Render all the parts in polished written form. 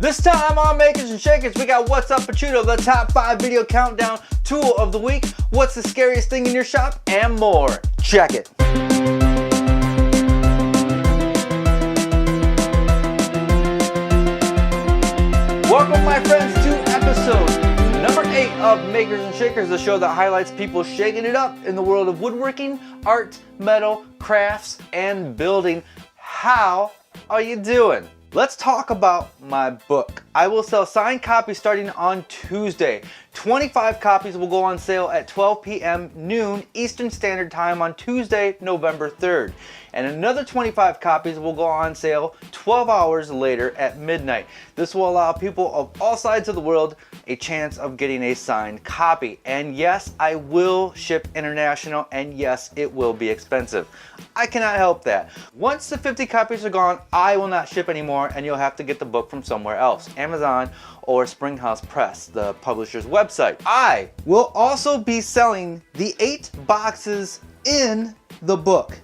This time on Makers and Shakers, we got What's Up Picciuto, the top 5 video countdown tool of the week, what's the scariest thing in your shop, and more. Check it. Welcome, my friends, to episode number 8 of Makers and Shakers, the show that highlights people shaking it up in the world of woodworking, art, metal, crafts, and building. How are you doing? Let's talk about my book. I will sell signed copies starting on Tuesday. 25 copies will go on sale at 12 p.m. noon Eastern Standard Time on Tuesday, November 3rd. And another 25 copies will go on sale 12 hours later at midnight. This will allow people of all sides of the world a chance of getting a signed copy. And yes, I will ship international, and yes, it will be expensive. I cannot help that. Once the 50 copies are gone, I will not ship anymore, and you'll have to get the book from somewhere else, Amazon or Springhouse Press, the publisher's website. I will also be selling the 8 boxes in the book.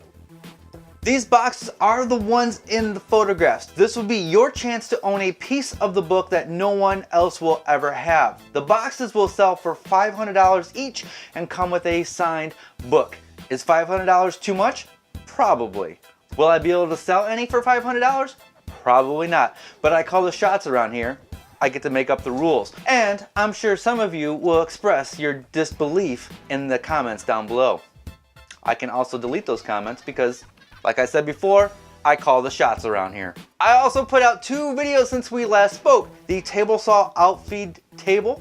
These boxes are the ones in the photographs. This will be your chance to own a piece of the book that no one else will ever have. The boxes will sell for $500 each and come with a signed book. Is $500 too much? Probably. Will I be able to sell any for $500? Probably not. But I call the shots around here. I get to make up the rules. And I'm sure some of you will express your disbelief in the comments down below. I can also delete those comments because, like I said before, I call the shots around here. I also put out 2 videos since we last spoke. The table saw outfeed table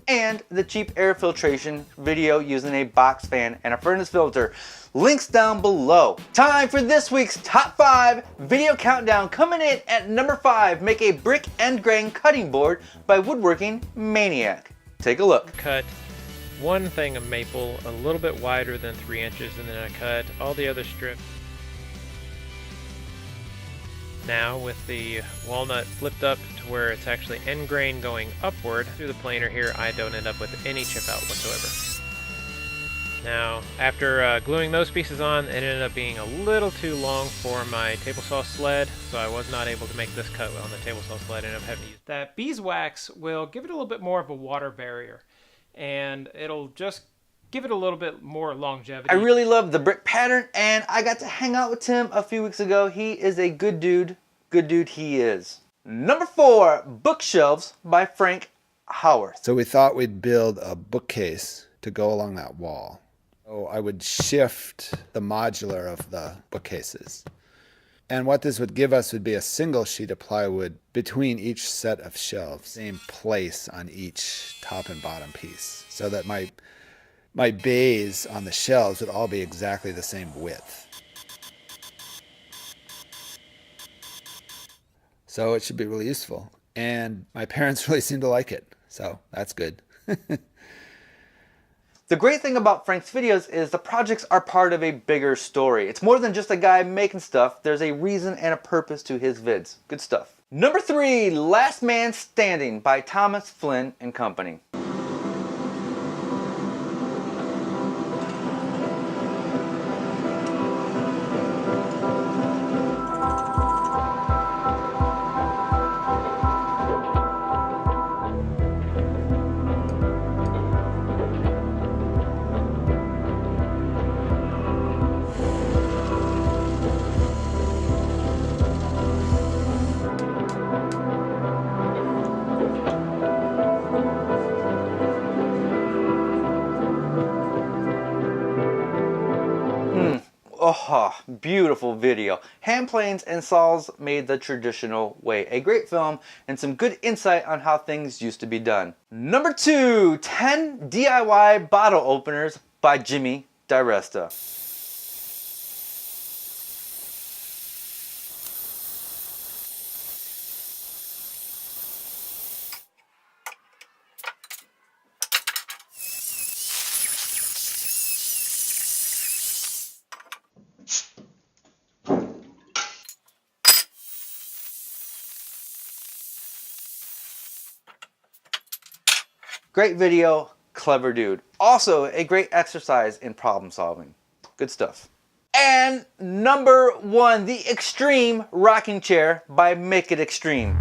and the cheap air filtration video using a box fan and a furnace filter. Links down below. Time for this week's top 5 video countdown. Coming in at number 5, make a brick end grain cutting board by Woodworking Maniak. Take a look. Cut one thing of maple a little bit wider than 3 inches, and then I cut all the other strips. Now with the walnut flipped up to where it's actually end grain going upward through the planer here, I don't end up with any chip out whatsoever. Now after gluing those pieces on, it ended up being a little too long for my table saw sled, so I was not able to make this cut on the table saw sled. I ended up having to use that beeswax. Will give it a little bit more of a water barrier, and it'll just give it a little bit more longevity. I really love the brick pattern, and I got to hang out with Tim a few weeks ago. He is a good dude. Good dude he is. Number 4, bookshelves by Howarth. So we thought we'd build a bookcase to go along that wall. So I would shift the modular of the bookcases. And what this would give us would be a single sheet of plywood between each set of shelves, same place on each top and bottom piece, so that my bays on the shelves would all be exactly the same width. So it should be really useful. And my parents really seem to like it, so that's good. The great thing about Frank's videos is the projects are part of a bigger story. It's more than just a guy making stuff. There's a reason and a purpose to his vids. Good stuff. Number 3, Last Man Standing by Flinn Co. Oh, beautiful video. Hand planes and saws made the traditional way. A great film and some good insight on how things used to be done. Number 2, 10 DIY bottle openers by Diresta. Great video, clever dude. Also, a great exercise in problem solving. Good stuff. And number 1, the Extreme Rocking Chair by Make It Extreme.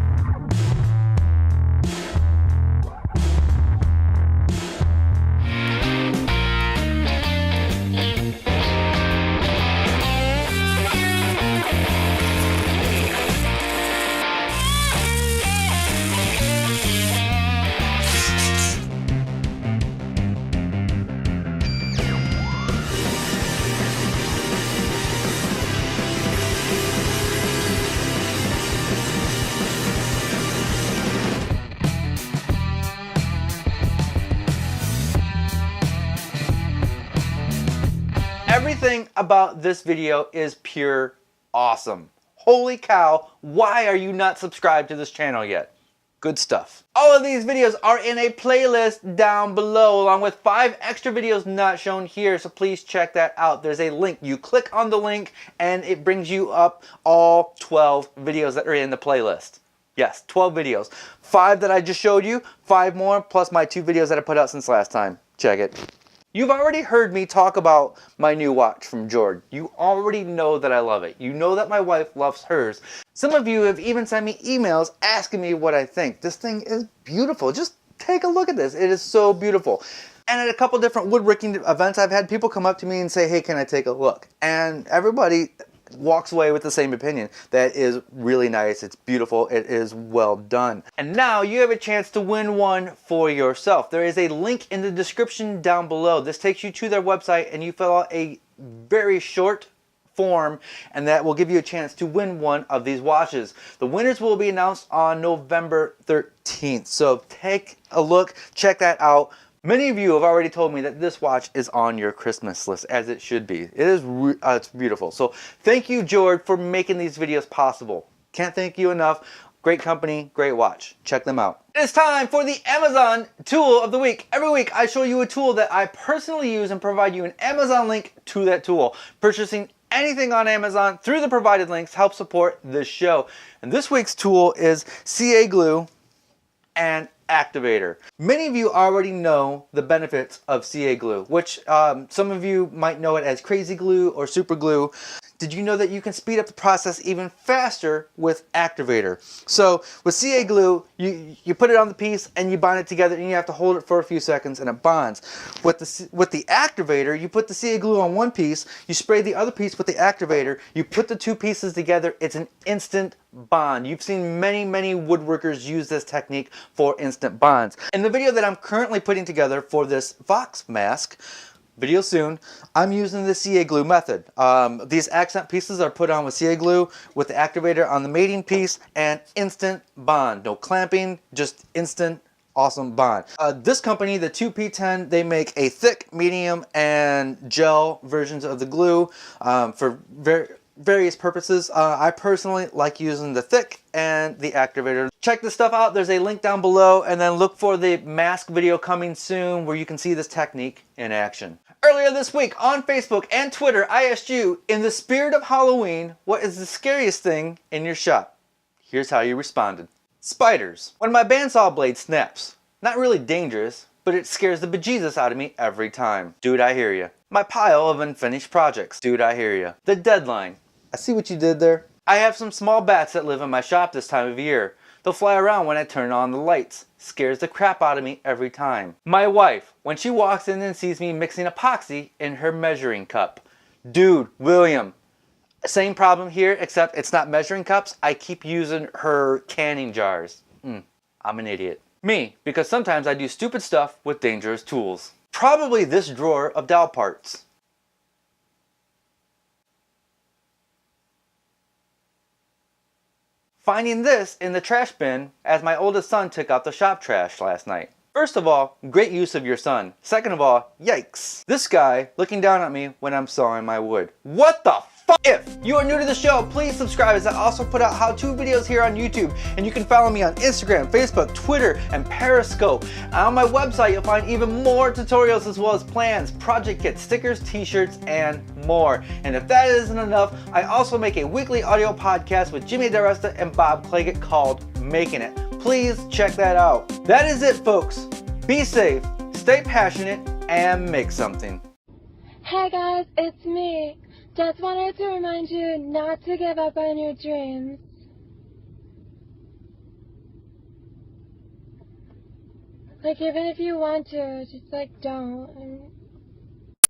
Everything about this video is pure awesome. Holy cow, why are you not subscribed to this channel yet? Good stuff. All of these videos are in a playlist down below, along with 5 extra videos not shown here, so please check that out. There's a link. You click on the link and it brings you up all 12 videos that are in the playlist. Yes, 12 videos. 5 that I just showed you, 5 more, plus my 2 videos that I put out since last time. Check it. You've already heard me talk about my new watch from Jord. You already know that I love it. You know that my wife loves hers. Some of you have even sent me emails asking me what I think. This thing is beautiful. Just take a look at this. It is so beautiful. And at a couple different woodworking events, I've had people come up to me and say, hey, can I take a look? And everybody walks away with the same opinion. That is really nice. It's beautiful. It is well done. And now you have a chance to win one for yourself. There is a link in the description down below. This takes you to their website and you fill out a very short form, and that will give you a chance to win one of these watches. The winners will be announced on November 13th. So take a look, check that out. Many of you have already told me that this watch is on your Christmas list, as it should be. It is it's beautiful. So thank you, Jord, for making these videos possible. Can't thank you enough. Great company, great watch. Check them out. It's time for the Amazon Tool of the Week. Every week I show you a tool that I personally use and provide you an Amazon link to that tool. Purchasing anything on Amazon through the provided links helps support this show. And this week's tool is CA glue and activator. Many of you already know the benefits of CA glue, which some of you might know it as crazy glue or super glue. Did you know that you can speed up the process even faster with activator? So with CA glue, you put it on the piece and you bind it together, and you have to hold it for a few seconds and it bonds. With the activator, you put the CA glue on one piece, you spray the other piece with the activator, you put the 2 pieces together, it's an instant bond. You've seen many woodworkers use this technique for instant bonds. In the video that I'm currently putting together for this Vox mask, video soon, I'm using the CA glue method. These accent pieces are put on with CA glue with the activator on the mating piece, and instant bond. No clamping, just instant awesome bond. This company, the 2P10, they make a thick, medium, and gel versions of the glue for various purposes. I personally like using the thick and the activator. Check this stuff out. There's a link down below, and then look for the mask video coming soon where you can see this technique in action. Earlier this week on Facebook and Twitter, I asked you, in the spirit of Halloween, what is the scariest thing in your shop? Here's how you responded. Spiders. When my bandsaw blade snaps. Not really dangerous, but it scares the bejesus out of me every time. Dude, I hear ya. My pile of unfinished projects. Dude, I hear ya. The deadline. I see what you did there. I have some small bats that live in my shop this time of year. They'll fly around when I turn on the lights. Scares the crap out of me every time. My wife, when she walks in and sees me mixing epoxy in her measuring cup. Dude, William. Same problem here, except it's not measuring cups. I keep using her canning jars. I'm an idiot. Me, because sometimes I do stupid stuff with dangerous tools. Probably this drawer of dowel parts. Finding this in the trash bin as my oldest son took out the shop trash last night. First of all, great use of your son. Second of all, yikes. This guy looking down at me when I'm sawing my wood. What the fuck? If you are new to the show, please subscribe, as I also put out how-to videos here on YouTube, and you can follow me on Instagram, Facebook, Twitter, and Periscope. And on my website, you'll find even more tutorials, as well as plans, project kits, stickers, t-shirts, and more. And if that isn't enough, I also make a weekly audio podcast with Jimmy Diresta and Bob Claggett called Making It. Please check that out. That is it, folks. Be safe, stay passionate, and make something. Hey guys, it's me. Just wanted to remind you not to give up on your dreams. Like, even if you want to, just like don't.